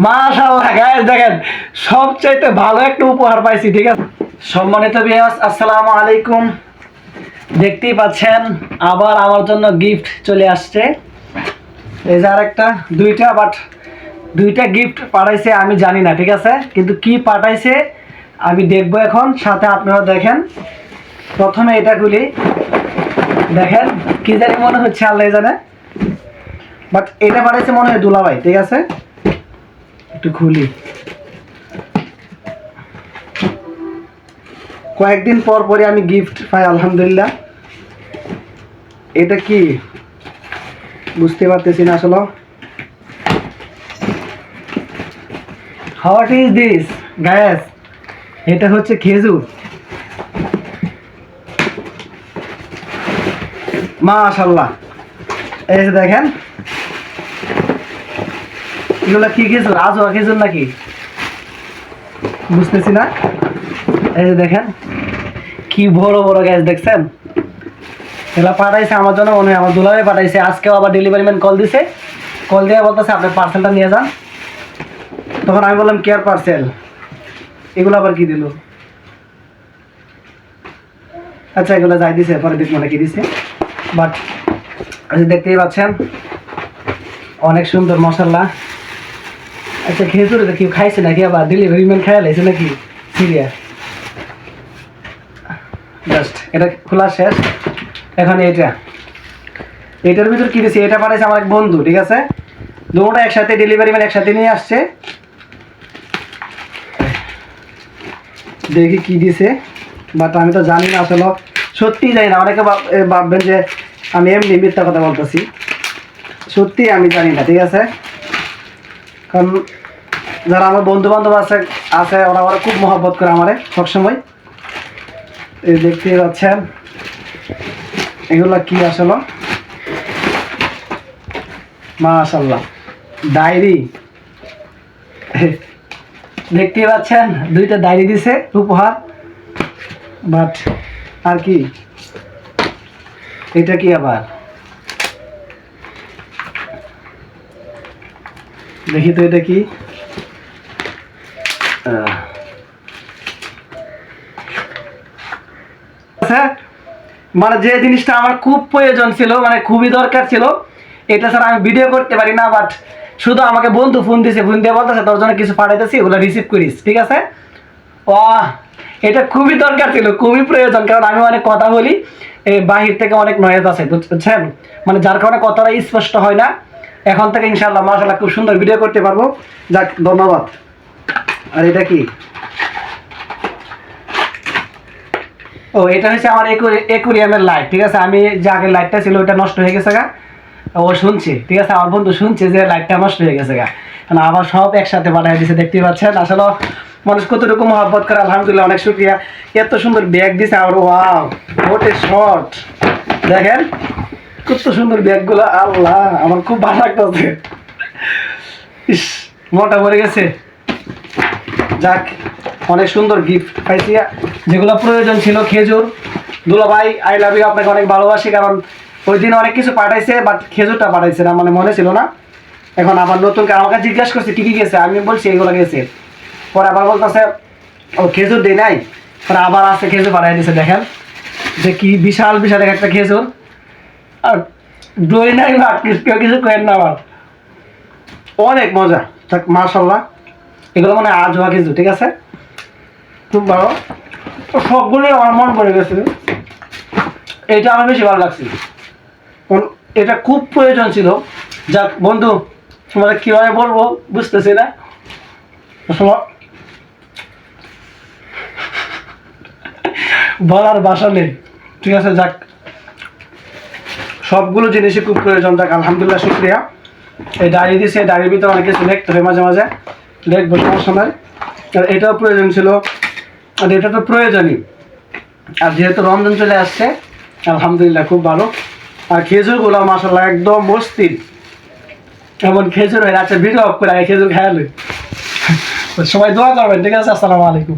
মাশাআল্লাহ গাইস, দেখেন সবচাইতে ভালো একটা উপহার পাইছি। ঠিক আছে, সম্মানিত ভিউয়ার্স, আসসালামু আলাইকুম। দেখতেই পাচ্ছেন আবার আমার জন্য গিফট চলে আসছে। এই যে আরেকটা, দুইটা গিফট পাঠাইছে, আমি জানি না। ঠিক আছে, কিন্তু কি পাঠাইছে আমি দেখবো এখন, সাথে আপনারা দেখেন। প্রথমে এটা খুলি, দেখেন কি জানি মনে হচ্ছে, আল্লাহ জানে, বাট এটা পাঠাইছে মনে হয় দুলাভাই। ঠিক আছে, একটু খুলি। কয়েকদিন পর পরে আমি গিফট পাই, আলহামদুলিল্লাহ। এটা কি বুঝতে পারতেছি না আসলে। What is this guys? এটা হচ্ছে খেজুর। মাশাআল্লাহ, এই যে দেখেন, এগুলা কি খেজুর? আজোয়া খেজুর নাকি বুঝতেছি না। এই যে দেখেন কি বড় বড় গ্যাস, দেখছেন? এগুলা পাঠাইছে আমার জন্য, মনে হয় আমার দুলাভাই পাঠাইছে। আজকেও আবার ডেলিভারি ম্যান কল দিছে, কল দিয়ে বলতেছে আপনার পার্সেলটা নিয়ে যান। তখন আমি বললাম কেয়ার পার্সেল, এগুলো আবার কি দিল? আচ্ছা, এগুলো যাই দিছে, পরে দেখবো না কি দিছে। বাট দেখতেই পাচ্ছেন অনেক সুন্দর মশলা। আচ্ছা, খেজুর এটা কেউ খাইছে নাকি? আবার ডেলিভারি ম্যান খাইয়া লাইছে নাকি? সিরিয়াস, জাস্ট এটা খোলা শেষ। এখন এটার ভিতর কি দিছে? এটা পাঠাইছে আমার এক বন্ধু। ঠিক আছে, দুটোটা একসাথে ডেলিভারি ম্যান একসাথে নিয়ে আসছে। দেখি কি দিছে, বাট আমি তো জানি না আসলে, সত্যি জানি না। অনেকে ভাববেন যে আমি এমনি মিথ্যা কথা বলতেছি, সত্যি আমি জানি না। ঠিক আছে, কারণ যারা আমার বন্ধু বান্ধব আছে ওরা খুব মহব্বত করে আমারে সবসময়। এই দেখতে পাচ্ছেন এগুলা কি আসলে? মাশাআল্লাহ, ডায়েরি। দেখতে পাচ্ছেন দুইটা ডায়েরি দিছে উপহার। বাট আর কি, এটা কি আবার? দেখি তো এটা কি। মানে যে জিনিসটা আমার খুব প্রয়োজন ছিল, মানে খুবই দরকার ছিল, এটা ছাড়া আমি ভিডিও করতে পারি না। বাট শুধু আমাকে বন্ধু ফোন দিছে, ফোন দিয়ে বলতেছে তোর জন্য কিছু পাঠাইতেছি, ওগুলো রিসিভ করিস। ঠিক আছে, বাহ, এটা খুবই দরকার ছিল, খুবই প্রয়োজন। কারণ আমি অনেক কথা বলি, এই বাহির থেকে অনেক নয়েজ আছে, বুঝছেন? মানে যার কারণে কথাটা স্পষ্ট হয় না। এখন থেকে ইনশাআল্লাহ মাশাআল্লাহ খুব সুন্দর ভিডিও করতে পারবো। যাক, ধন্যবাদ। আর এটা কি? ও, এটা হচ্ছে আমার একুরিয়ামের লাইট। ঠিক আছে, আমি যে আগের লাইটটা ছিল ওইটা নষ্ট হয়ে গেছে গা, ও শুনছে। ঠিক আছে, আমার বন্ধু শুনছে যে লাইটটা নষ্ট হয়ে গেছে গা, কারণ আবার সব একসাথে পাঠিয়ে দিছে। দেখতে পাচ্ছেন আসলে মানুষ কতটুকু মহব্বত করে। আলহামদুলিল্লাহ, অনেক শুকরিয়া। এত সুন্দর ব্যাগ দিছে। আর ওয়াও, ওটে শর্ট, দেখেন কত সুন্দর ব্যাগগুলো। আল্লাহ, আমার খুব ভালো লাগতেছে। ইস, মনটা ভরে গেছে। যাক, অনেক সুন্দর গিফট পাইছি, যেগুলো প্রয়োজন ছিল। খেজুর, দুলাভাই আই লাভ ইউ, আপনাকে অনেক ভালোবাসি। কারণ ওই দিন অনেক কিছু পাঠাইছে, বাট খেজুরটা পাঠাইছে না, মানে মনে ছিল না। এখন আবার নতুন আমাকে জিজ্ঞাসা করছে কি কি গেছে, আমি বলছি এগুলো গেছে। পরে আবার বলতেছে ও খেজুর দেয় নাই, পরে আবার আসছে খেজুর পাঠাই দিয়েছে। দেখেন যে কি বিশাল বিশাল একটা খেজুর। আর দই নাই বা কেউ কিছু কেন না, আবার অনেক মজা। থাক, মাশাআল্লাহ, এগুলো মানে আজোয়া খেজুর। ঠিক আছে, খুব ভালো। সবগুলোই আমার মন পড়ে গেছে, এটা আমার বেশি ভালো লাগছে। এটা খুব প্রয়োজন ছিল। যাক বন্ধু, তোমাকে কীভাবে বলবো বুঝতেছি না, বলার ভাষা নেই। ঠিক আছে, যাক, সবগুলো জিনিসই খুব প্রয়োজন। যাক, আলহামদুলিল্লাহ, শুক্রিয়া। এই ডায়েরি দিয়েছে, ডায়েরির ভিতরে অনেক কিছু লিখতে হয়, মাঝে মাঝে লিখবো, সমস্যা নাই। আর এটাও প্রয়োজন ছিল, আর এটা তো প্রয়োজনই। আর যেহেতু রমজান চলে আসছে, আলহামদুলিল্লাহ খুব ভালো। আর খেজুরগুলো মাশাআল্লাহ একদম মস্তির, এমন খেজুর হয়। আচ্ছা, ভিডিও অফ করে খেজুর খায়ালে। সবাই দোয়া করবেন। ঠিক আছে, আসসালামু আলাইকুম।